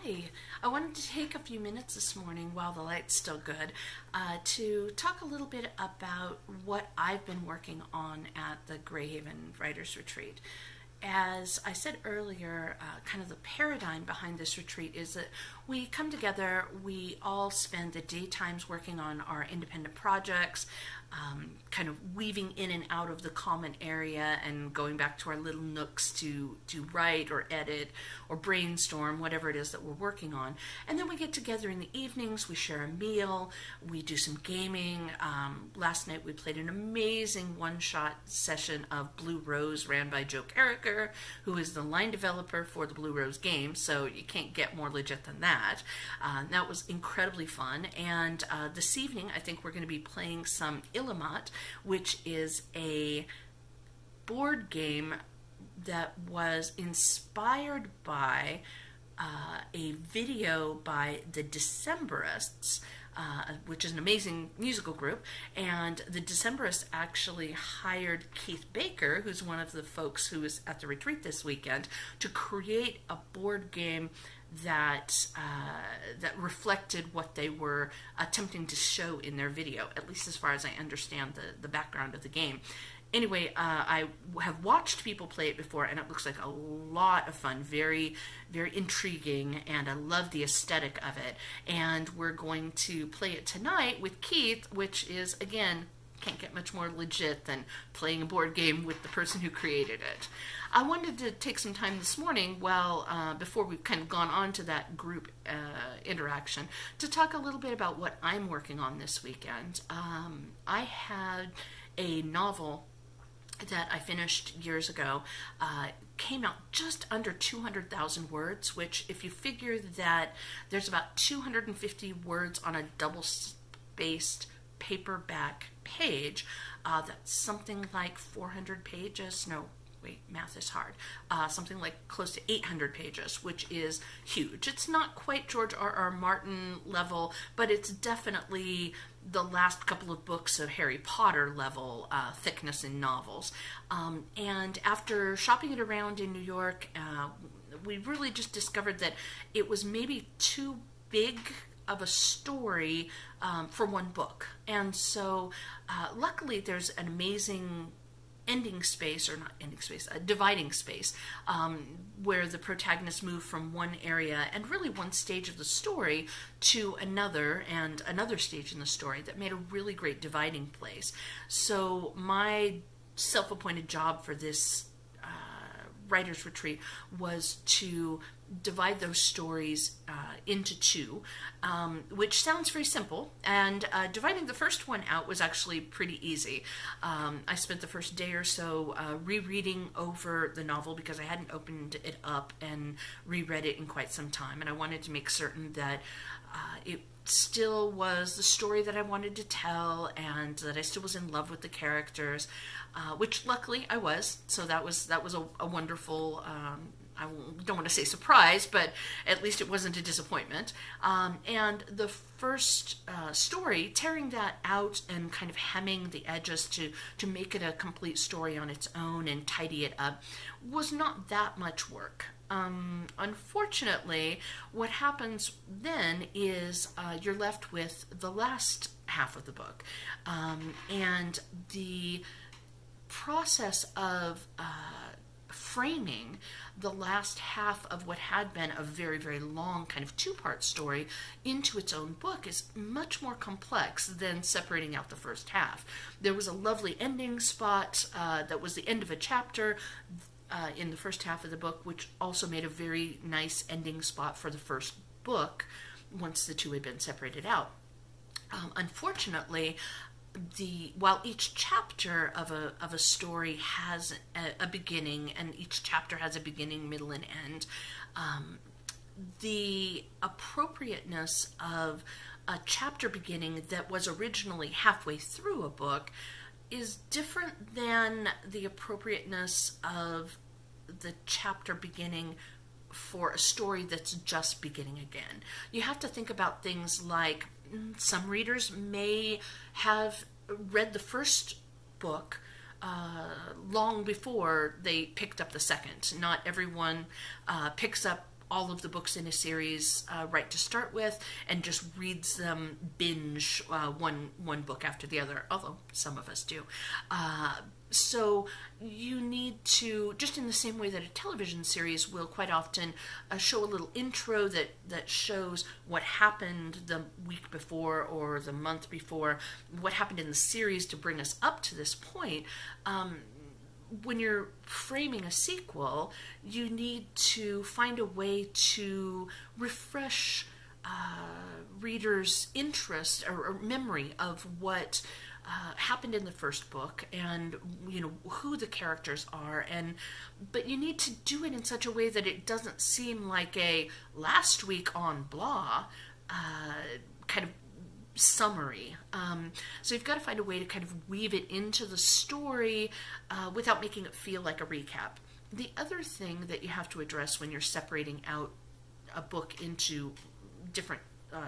Hi, I wanted to take a few minutes this morning while the light's still good to talk a little bit about what I've been working on at the Greyhaven Writers Retreat. As I said earlier, kind of the paradigm behind this retreat is that we come together, we all spend the daytimes working on our independent projects, kind of weaving in and out of the common area and going back to our little nooks to write or edit or brainstorm, whatever it is that we're working on. And then we get together in the evenings, we share a meal, we do some gaming. Last night we played an amazing one-shot session of Blue Rose ran by Joe Carricker, who is the line developer for the Blue Rose game, so you can't get more legit than that. That was incredibly fun, and this evening I think we're going to be playing some Illimat, which is a board game that was inspired by a video by the Decemberists, which is an amazing musical group, and the Decemberists actually hired Keith Baker, who's one of the folks who was at the retreat this weekend, to create a board game that that reflected what they were attempting to show in their video, at least as far as I understand the background of the game. Anyway, I have watched people play it before, and it looks like a lot of fun, very, very intriguing, and I love the aesthetic of it. And we're going to play it tonight with Keith, which is, again, can't get much more legit than playing a board game with the person who created it. I wanted to take some time this morning, before we've kind of gone on to that group interaction, to talk a little bit about what I'm working on this weekend. I had a novel that I finished years ago, came out just under 200,000 words, which if you figure that there's about 250 words on a double-spaced paperback page, that's something like 400 pages, no, wait, math is hard, something like close to 800 pages, which is huge. It's not quite George R.R. Martin level, but it's definitely the last couple of books of Harry Potter level thickness in novels. And after shopping it around in New York, we really just discovered that it was maybe too big of a story for one book. And so luckily there's an amazing ending space, or not ending space, a dividing space, where the protagonists move from one area and really one stage of the story to another and another stage in the story that made a really great dividing place. So my self-appointed job for this writer's retreat was to divide those stories into two, which sounds very simple, and dividing the first one out was actually pretty easy. I spent the first day or so rereading over the novel because I hadn't opened it up and reread it in quite some time, and I wanted to make certain that it still was the story that I wanted to tell and that I still was in love with the characters, which luckily I was, so that was a wonderful, I don't want to say surprise, but at least it wasn't a disappointment. And the first story, tearing that out and kind of hemming the edges to make it a complete story on its own and tidy it up, was not that much work. Unfortunately, what happens then is you're left with the last half of the book, and the process of framing the last half of what had been a very, very long kind of two-part story into its own book is much more complex than separating out the first half. There was a lovely ending spot that was the end of a chapter in the first half of the book, which also made a very nice ending spot for the first book once the two had been separated out. Unfortunately, while each chapter of a story has a beginning, and each chapter has a beginning, middle, and end, the appropriateness of a chapter beginning that was originally halfway through a book is different than the appropriateness of the chapter beginning for a story that's just beginning again. You have to think about things like some readers may have read the first book long before they picked up the second. Not everyone picks up all of the books in a series right to start with and just reads them binge one book after the other, although some of us do. So you need to, just in the same way that a television series will quite often show a little intro that shows what happened the week before or the month before, what happened in the series to bring us up to this point. When you're framing a sequel, you need to find a way to refresh readers' interest or memory of what happened in the first book, and who the characters are, but you need to do it in such a way that it doesn't seem like a last week on blah kind of summary. So you've got to find a way to kind of weave it into the story without making it feel like a recap. The other thing that you have to address when you're separating out a book into different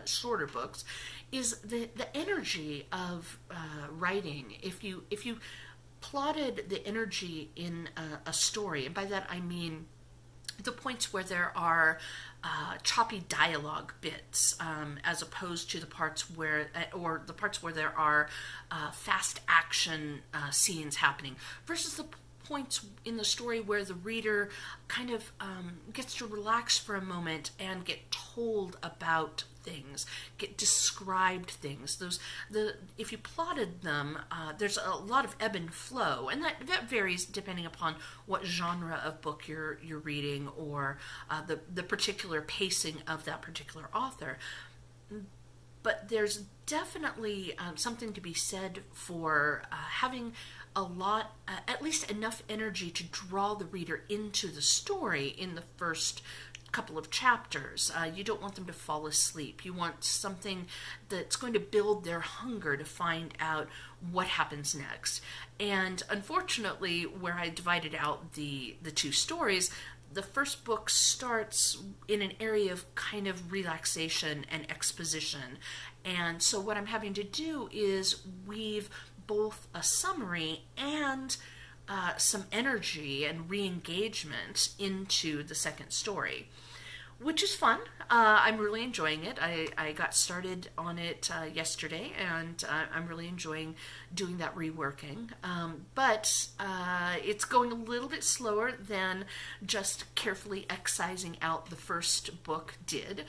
shorter books is the energy of writing. If you plotted the energy in a story, and by that I mean the points where there are choppy dialogue bits, as opposed to the parts where, or the parts where there are fast action scenes happening, versus the points in the story where the reader kind of gets to relax for a moment and get told about things, get described things. If you plotted them, there's a lot of ebb and flow, and that varies depending upon what genre of book you're reading, or the particular pacing of that particular author. But there's definitely something to be said for having a lot, at least enough energy to draw the reader into the story in the first couple of chapters. You don't want them to fall asleep. You want something that's going to build their hunger to find out what happens next. And unfortunately, where I divided out the two stories, the first book starts in an area of kind of relaxation and exposition. And so what I'm having to do is weave both a summary and some energy and re-engagement into the second story, which is fun. I'm really enjoying it. I got started on it yesterday, and I'm really enjoying doing that reworking. But it's going a little bit slower than just carefully excising out the first book did.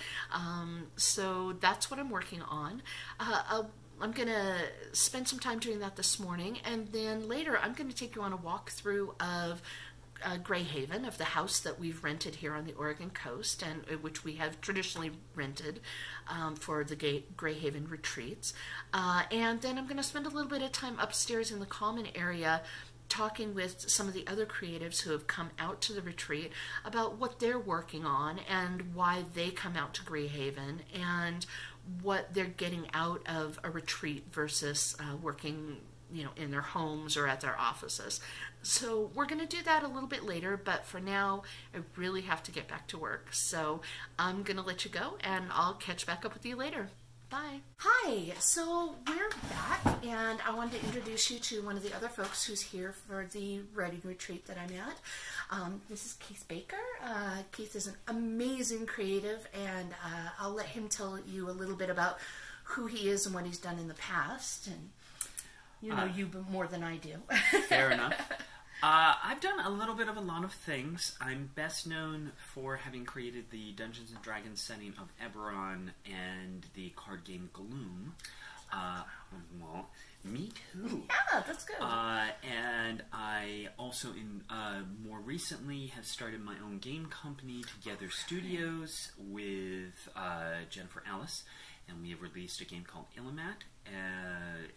So that's what I'm working on. I'm going to spend some time doing that this morning, and then later I'm going to take you on a walkthrough of Greyhaven, of the house that we've rented here on the Oregon coast, and which we have traditionally rented for the Greyhaven retreats. And then I'm going to spend a little bit of time upstairs in the common area talking with some of the other creatives who have come out to the retreat about what they're working on and why they come out to Greyhaven, and what they're getting out of a retreat versus working, in their homes or at their offices. So we're going to do that a little bit later, but for now, I really have to get back to work. So I'm going to let you go, and I'll catch back up with you later. Bye. Hi, so we're back, and I wanted to introduce you to one of the other folks who's here for the writing retreat that I'm at. This is Keith Baker. Keith is an amazing creative, and I'll let him tell you a little bit about who he is and what he's done in the past, and you more than I do. Fair enough. I've done a little bit of a lot of things. I'm best known for having created the Dungeons & Dragons setting of Eberron and the card game Gloom. Well, me too. Yeah, that's good. And I also, more recently, have started my own game company, Twogether Studios, with Jennifer Alice. And we have released a game called Illimat,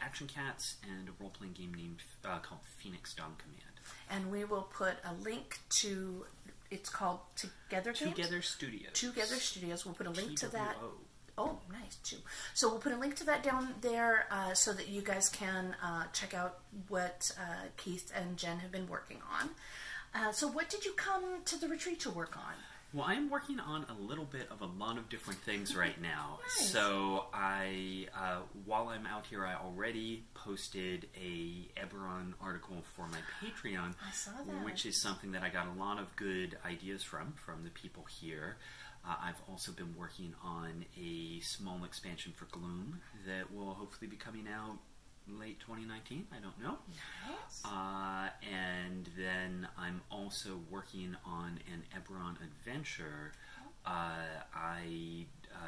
Action Cats, and a role-playing game named called Phoenix Dog Command. And we will put a link to, it's called Together Games? Twogether Studios. Twogether Studios. We'll put a link to that. TWO. Oh, nice, too. So we'll put a link to that down there so that you guys can check out what Keith and Jen have been working on. So what did you come to the retreat to work on? Well, I'm working on a little bit of a lot of different things right now. Nice. So while I'm out here, I already posted a Eberron article for my Patreon. I saw that. Which is something that I got a lot of good ideas from the people here. I've also been working on a small expansion for Gloom that will hopefully be coming out late 2019. I don't know. Nice. And then I'm also working on an Eberron adventure. I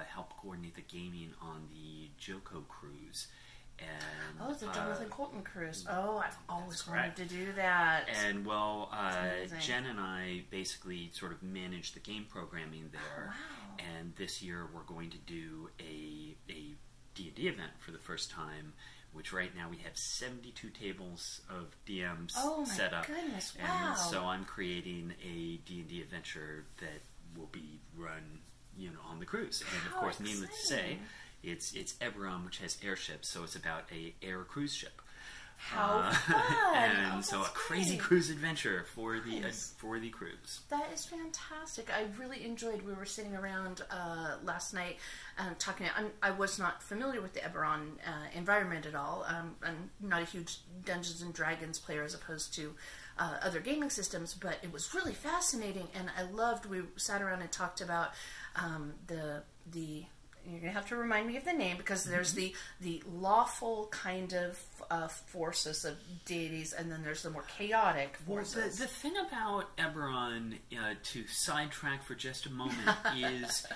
help coordinate the gaming on the Joko cruise. And, the Jonathan Colton cruise. I've always wanted to do that. And Jen and I basically sort of manage the game programming there. Wow. And this year we're going to do a D&D event for the first time, which right now we have 72 tables of DMs set up. Oh my goodness, wow. And so I'm creating a D&D adventure that will be run, on the cruise. And of course, needless to say, it's Eberron, which has airships, so it's about a air cruise ship. How fun! And so a crazy cruise adventure for the cruise. That is fantastic. I really enjoyed. We were sitting around last night talking. I was not familiar with the Eberron environment at all. I'm not a huge Dungeons and Dragons player as opposed to other gaming systems, but it was really fascinating, and I loved. We sat around and talked about the. You're going to have to remind me of the name, because there's the lawful kind of forces of deities, and then there's the more chaotic forces. Well, the thing about Eberron, to sidetrack for just a moment, is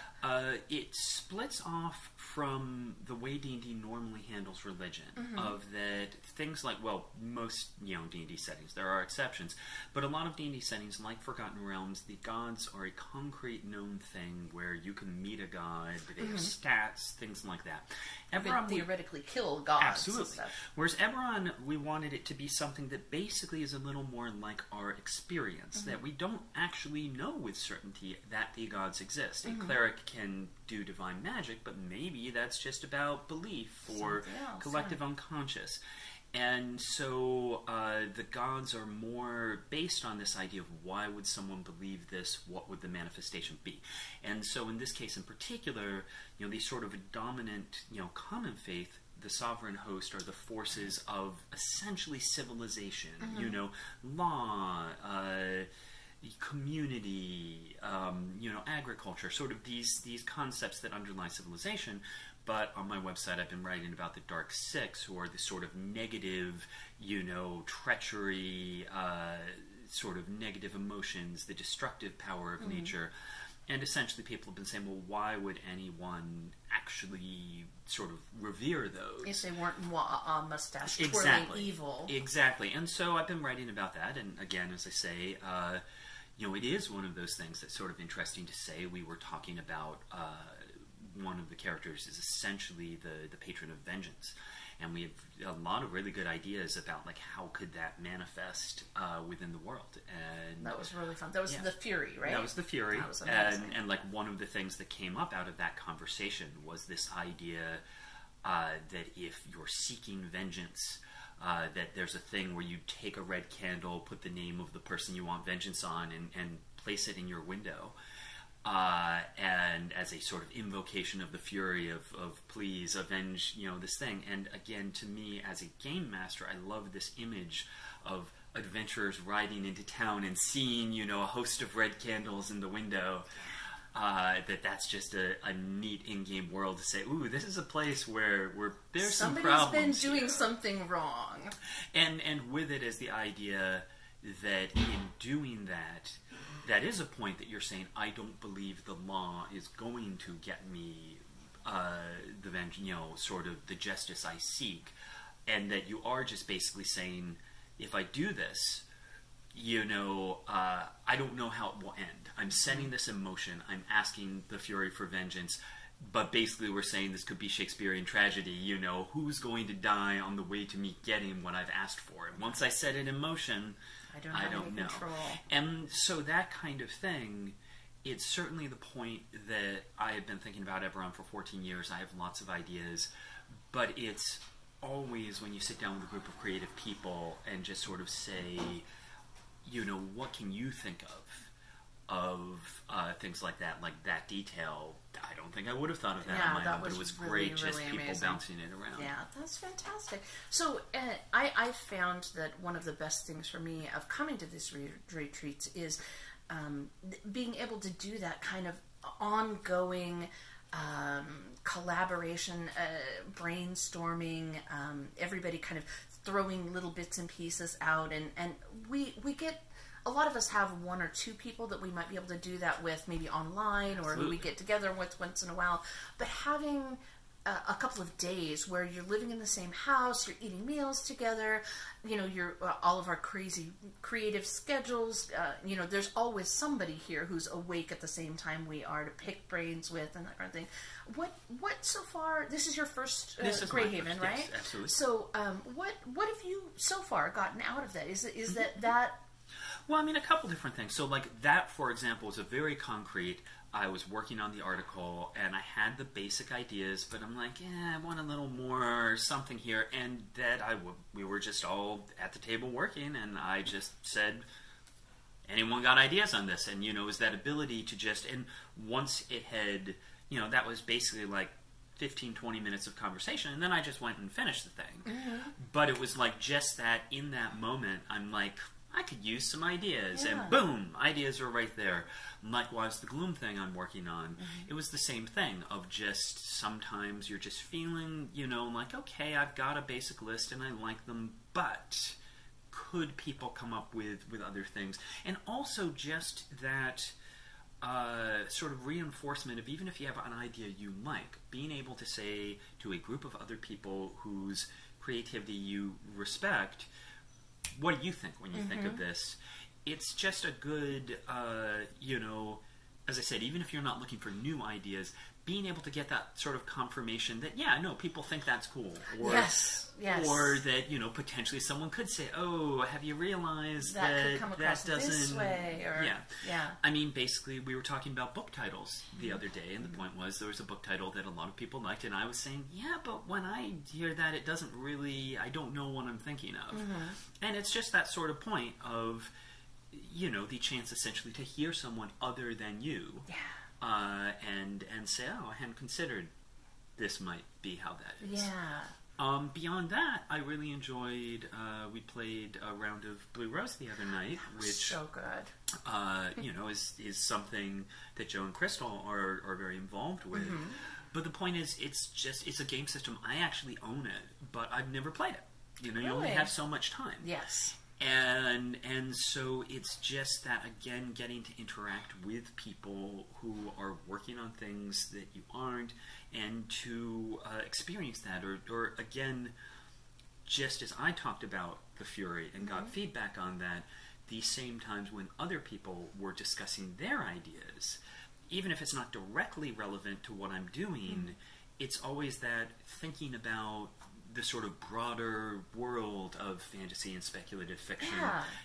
it splits off from the way D&D normally handles religion. Of that things like, most D&D settings, there are exceptions, but a lot of D&D settings, like Forgotten Realms, the gods are a concrete known thing where you can meet a god, they have stats, things like that. Eberron theoretically kill gods. Absolutely. And stuff. Whereas Eberron, we wanted it to be something that basically is a little more like our experience, that we don't actually know with certainty that the gods exist. A cleric can do divine magic, but maybe that's just about belief or collective unconscious. And so the gods are more based on this idea of why would someone believe this, what would the manifestation be. And so in this case in particular, these sort of dominant, common faith, the sovereign host are the forces of essentially civilization, law, community, agriculture, sort of these concepts that underlie civilization. But on my website, I've been writing about the Dark Six, who are the sort of negative, treachery, sort of negative emotions, the destructive power of nature. And essentially people have been saying, well, why would anyone actually sort of revere those? If they weren't mustache-twirling evil. Exactly. And so I've been writing about that. And again, as I say, it is one of those things that's sort of interesting to say. We were talking about... one of the characters is essentially the patron of vengeance, and we have a lot of really good ideas about how could that manifest within the world. And that was really fun. That was the Fury, right? That was the Fury. That was amazing. And one of the things that came up out of that conversation was this idea that if you're seeking vengeance, that there's a thing where you take a red candle, put the name of the person you want vengeance on, and place it in your window. And as a sort of invocation of the fury of please avenge, this thing. And again, to me, as a game master, I love this image of adventurers riding into town and seeing, a host of red candles in the window. That's just a neat in-game world to say, ooh, this is a place where there's some problems. Somebody's been doing something wrong. And with it is the idea that in doing that, that is a point that you're saying, I don't believe the law is going to get me the vengeance, sort of the justice I seek. And that you are just basically saying, if I do this, I don't know how it will end. I'm setting this in motion. I'm asking the Fury for vengeance. But basically we're saying this could be Shakespearean tragedy, who's going to die on the way to me getting what I've asked for. And once I set it in motion, I don't know. Control. And so that kind of thing, it's certainly the point that I have been thinking about Eberron for 14 years. I have lots of ideas, but it's always when you sit down with a group of creative people and just sort of say, what can you think of things like that detail. I don't think I would have thought of that on my own, but it was really, great just people amazing. Bouncing it around. Yeah, that's fantastic. So I found that one of the best things for me of coming to these retreats is being able to do that kind of ongoing collaboration, brainstorming, everybody kind of throwing little bits and pieces out, and we get, a lot of us have one or two people that we might be able to do that with, maybe online, or who we get together with once in a while, but having a couple of days where you're living in the same house, you're eating meals together, you're all of our crazy creative schedules, there's always somebody here who's awake at the same time we are to pick brains with and that kind of thing. What so far, this is your first Greyhaven, right? Yes, absolutely. So what have you so far gotten out of that? Is that Well, I mean, a couple different things. So, like, that, for example, is a very concrete. I was working on the article, and I had the basic ideas, but I'm like, I want a little more something here. And that we were just all at the table working, and I just said, anyone got ideas on this? And, it was that ability to just, and once it had, that was basically like 15, 20 minutes of conversation, and then I just went and finished the thing. Mm-hmm. But it was like just that, in that moment, I'm like, I could use some ideas, and boom, ideas are right there. Likewise, the Gloom thing I'm working on, it was the same thing of just sometimes you're just feeling, like, okay, I've got a basic list and I like them, but could people come up with other things? And also just that sort of reinforcement of, even if you have an idea you like, being able to say to a group of other people whose creativity you respect, what do you think when you think of this? It's just a good, as I said, even if you're not looking for new ideas, being able to get that sort of confirmation that, people think that's cool. Or, yes. Or that, potentially someone could say, oh, have you realized that could come across that doesn't... this way? Or, yeah. I mean, basically, we were talking about book titles the other day, and the point was there was a book title that a lot of people liked, and I was saying, but when I hear that, it doesn't really... I don't know what I'm thinking of. And it's just that sort of point of, the chance essentially to hear someone other than you. Yeah. And say, I hadn't considered this might be how that is. Yeah. Beyond that, I really enjoyed, we played a round of Blue Rose the other night, which so good. Is something that Joe and Crystal are very involved with. But the point is, it's a game system. I actually own it, but I've never played it. You only have so much time. Yes. And so it's just that, again, getting to interact with people who are working on things that you aren't, and to experience that, or again, just as I talked about the Fury and got feedback on that, these same times when other people were discussing their ideas, even if it's not directly relevant to what I'm doing, it's always that thinking about the sort of broader world of fantasy and speculative fiction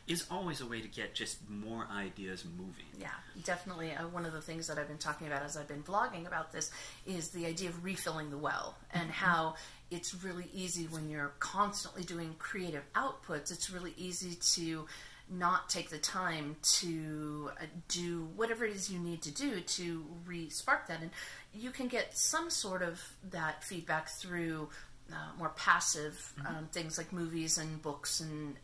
is always a way to get just more ideas moving. Yeah, definitely. One of the things that I've been talking about as I've been vlogging about this is the idea of refilling the well, and how it's really easy when you're constantly doing creative outputs, it's really easy to not take the time to do whatever it is you need to do to re-spark that. And you can get some sort of that feedback through more passive things like movies and books and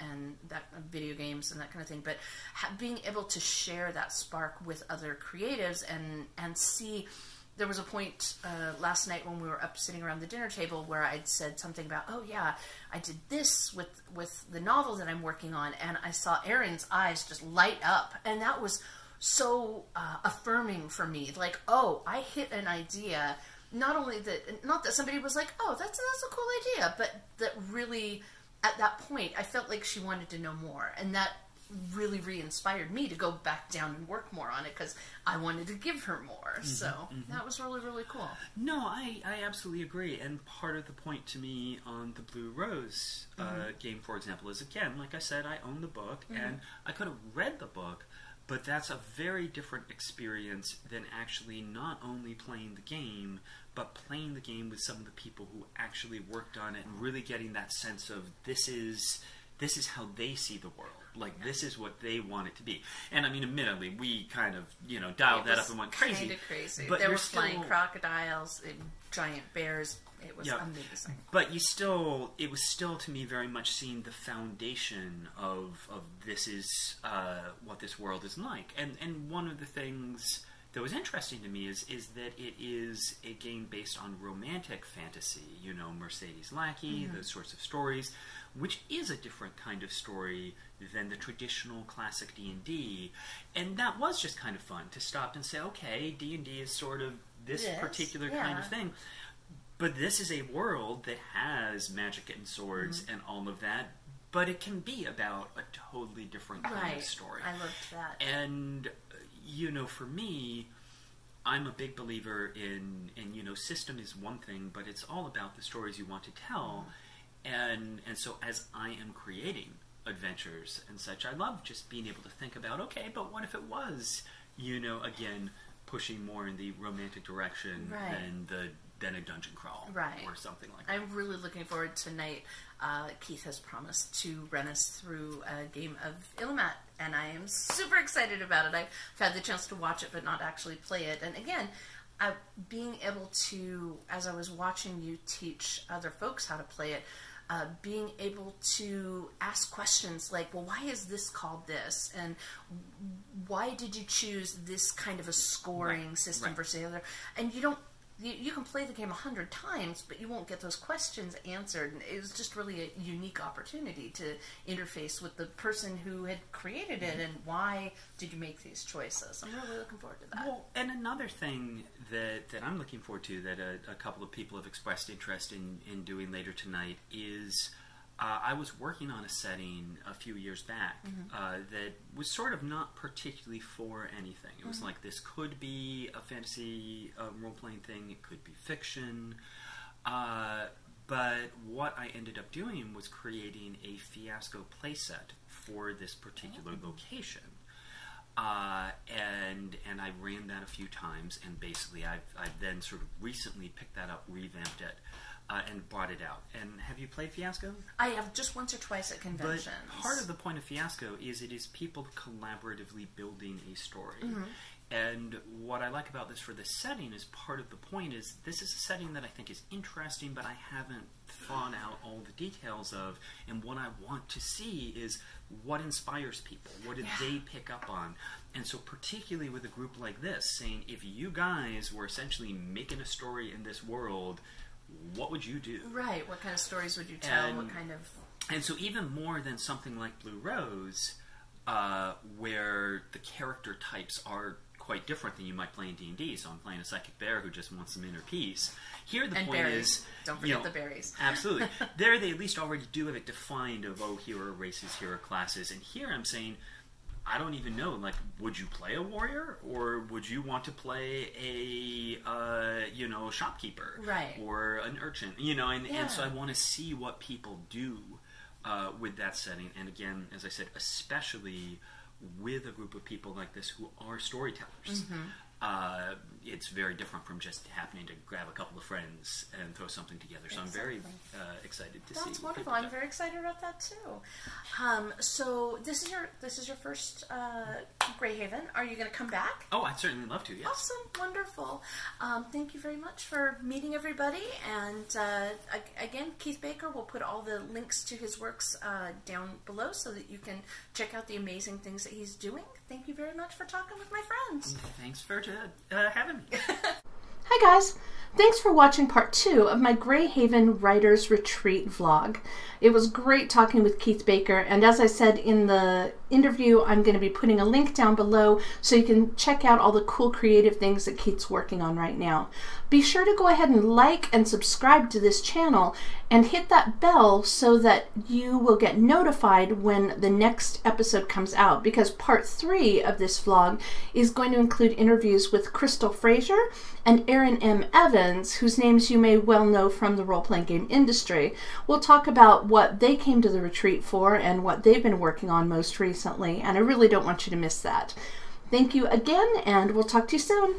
that video games and that kind of thing, but being able to share that spark with other creatives and see. There was a point last night when we were up sitting around the dinner table where I'd said something about, oh yeah, I did this with the novel that I'm working on, and I saw Erin's eyes just light up, and that was so affirming for me. Like, oh, I hit an idea. Not that somebody was like, oh, that's a cool idea, but that really, at that point, I felt like she wanted to know more, and that really re-inspired me to go back down and work more on it, because I wanted to give her more. So that was really, really cool. No, I absolutely agree, and part of the point to me on the Blue Rose game, for example, is, again, like I said, I own the book, and I could have read the book, but that's a very different experience than actually not only playing the game, but playing the game with some of the people who actually worked on it and really getting that sense of this is how they see the world. Like, this is what they want it to be. And I mean, admittedly, we kind of, you know, dialed that up and went crazy. Kind of crazy. But there were flying crocodiles and giant bears. It was amazing. But you still, it was still to me very much seeing the foundation of this is what this world is like. And one of the things that was interesting to me is that it is a game based on romantic fantasy, you know, Mercedes Lackey, those sorts of stories, which is a different kind of story than the traditional classic D&D. And that was just kind of fun to stop and say, okay, D&D is sort of this particular kind of thing. But this is a world that has magic and swords and all of that, but it can be about a totally different kind of story. I loved that. And, you know, for me, I'm a big believer in you know, system is one thing, but it's all about the stories you want to tell. And so as I am creating adventures and such, I love just being able to think about, okay, but what if it was, you know, again, pushing more in the romantic direction than a dungeon crawl or something like that. I'm really looking forward tonight. Keith has promised to run us through a game of Illimat, and I am super excited about it. I've had the chance to watch it, but not actually play it. And again, being able to, as I was watching you teach other folks how to play it, being able to ask questions like, well, why is this called this? And why did you choose this kind of a scoring system versus the other? And you don't, you can play the game 100 times, but you won't get those questions answered. And it was just really a unique opportunity to interface with the person who had created it and why did you make these choices. I'm really looking forward to that. Well, and another thing that I'm looking forward to that a couple of people have expressed interest in doing later tonight is I was working on a setting a few years back that was sort of not particularly for anything. It was like, this could be a fantasy role-playing thing, it could be fiction, but what I ended up doing was creating a fiasco playset for this particular location. And I ran that a few times, and basically I've then sort of recently picked that up, revamped it, and brought it out. And have you played Fiasco? I have just once or twice at conventions. But part of the point of Fiasco is it is people collaboratively building a story. And what I like about this for this setting is part of the point is this is a setting that I think is interesting, but I haven't thought out all the details of. And what I want to see is what inspires people. What did they pick up on? And so particularly with a group like this, saying if you guys were essentially making a story in this world, what would you do? Right. What kind of stories would you tell? What kind of... And so even more than something like Blue Rose, where the character types are quite different than you might play in D&D. So I'm playing a psychic bear who just wants some inner peace. Here the point is... Don't forget the berries. Absolutely. There they at least already do have it defined of, oh, here are races, here are classes. And here I'm saying... I don't even know, like, would you play a warrior? Or would you want to play a, you know, shopkeeper? Right. Or an urchin? You know, and so I want to see what people do with that setting. And again, as I said, especially with a group of people like this who are storytellers. It's very different from just happening to grab a couple of friends and throw something together. So I'm very excited to see. That's wonderful. I'm very excited about that too. So this is your first Greyhaven. Are you going to come back? Oh, I'd certainly love to. Yes. Awesome, wonderful. Thank you very much for meeting everybody. And again, Keith Baker will put all the links to his works down below so that you can check out the amazing things that he's doing. Thank you very much for talking with my friends. Thanks for having me. Hi guys. Thanks for watching part 2 of my Greyhaven Writers Retreat vlog. It was great talking with Keith Baker, and as I said in the interview, I'm going to be putting a link down below so you can check out all the cool creative things that Keith's working on right now. Be sure to go ahead and like and subscribe to this channel and hit that bell so that you will get notified when the next episode comes out, because part 3 of this vlog is going to include interviews with Crystal Fraser and Aaron M. Evans, whose names you may well know from the role-playing game industry. We'll talk about what they came to the retreat for and what they've been working on most recently, and I really don't want you to miss that. Thank you again, and we'll talk to you soon.